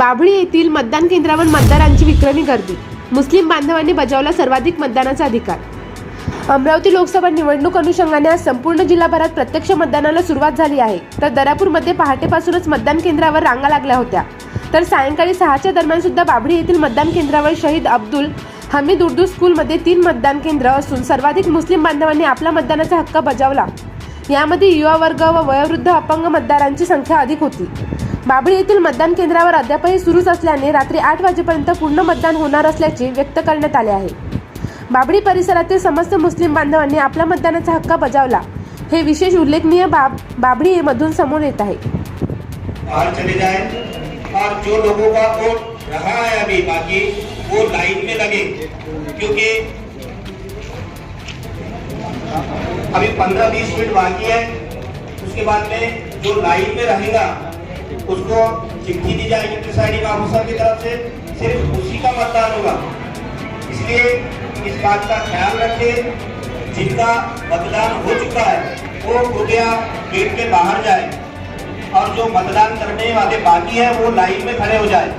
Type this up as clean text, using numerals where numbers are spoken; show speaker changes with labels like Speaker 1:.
Speaker 1: बाभळी येथील मतदान केंद्रावर मतदारांची विक्रमी गर्दी. मुस्लिम बांधवांनी बजावला सर्वाधिक मतदानाचा अधिकार. अमरावती लोकसभा निवडणूक अनुषंगाने आज संपूर्ण जिल्हाभरात प्रत्यक्ष मतदानाला सुरुवात झाली आहे. तर दर्यापूरमध्ये पहाटेपासूनच मतदान केंद्रावर रांगा लागल्या होत्या. तर सायंकाळी 6च्या दरम्यान सुद्धा बाभळी येथील मतदान केंद्रावर शहीद अब्दुल हमीद उर्दू स्कूलमध्ये 3 मतदान केंद्र असून सर्वाधिक मुस्लिम बांधवांनी आपला मतदानाचा हक्क बजावला. यामध्ये युवा वर्ग व वयोवृद्ध अपंग मतदारांची संख्या अधिक होती. बाभळी येथील मतदान केंद्रावर अद्यापही सुरूच असल्याने रात्री 8 वाजेपर्यंत पूर्ण मतदान होणार असल्याचे व्यक्त करण्यात आले आहे. बाभळी परिसरातील समस्त मुस्लिम बांधवांनी आपला मतदानाचा हक्क बजावला. हे विशेष उल्लेखनीय बाभळी मधून समोर येत आहे.
Speaker 2: और जो लोगों का वोट रहा है अभी बाकी वो लाइन में लगे, क्योंकि अभी 15-20 मिनट बाकी है. उसके बाद में जो लाइन में रहेगा उसको चिट्ठी दी जाएगी प्रिसाइडिंग ऑफिसर की तरफ से, सिर्फ उसी का मतदान होगा. इसलिए इस बात का ख्याल रखें, जिनका मतदान हो चुका है वो कृपया गेट के बाहर जाए और जो मतदान करने वाले बाकी है वो लाइन में खड़े हो जाए.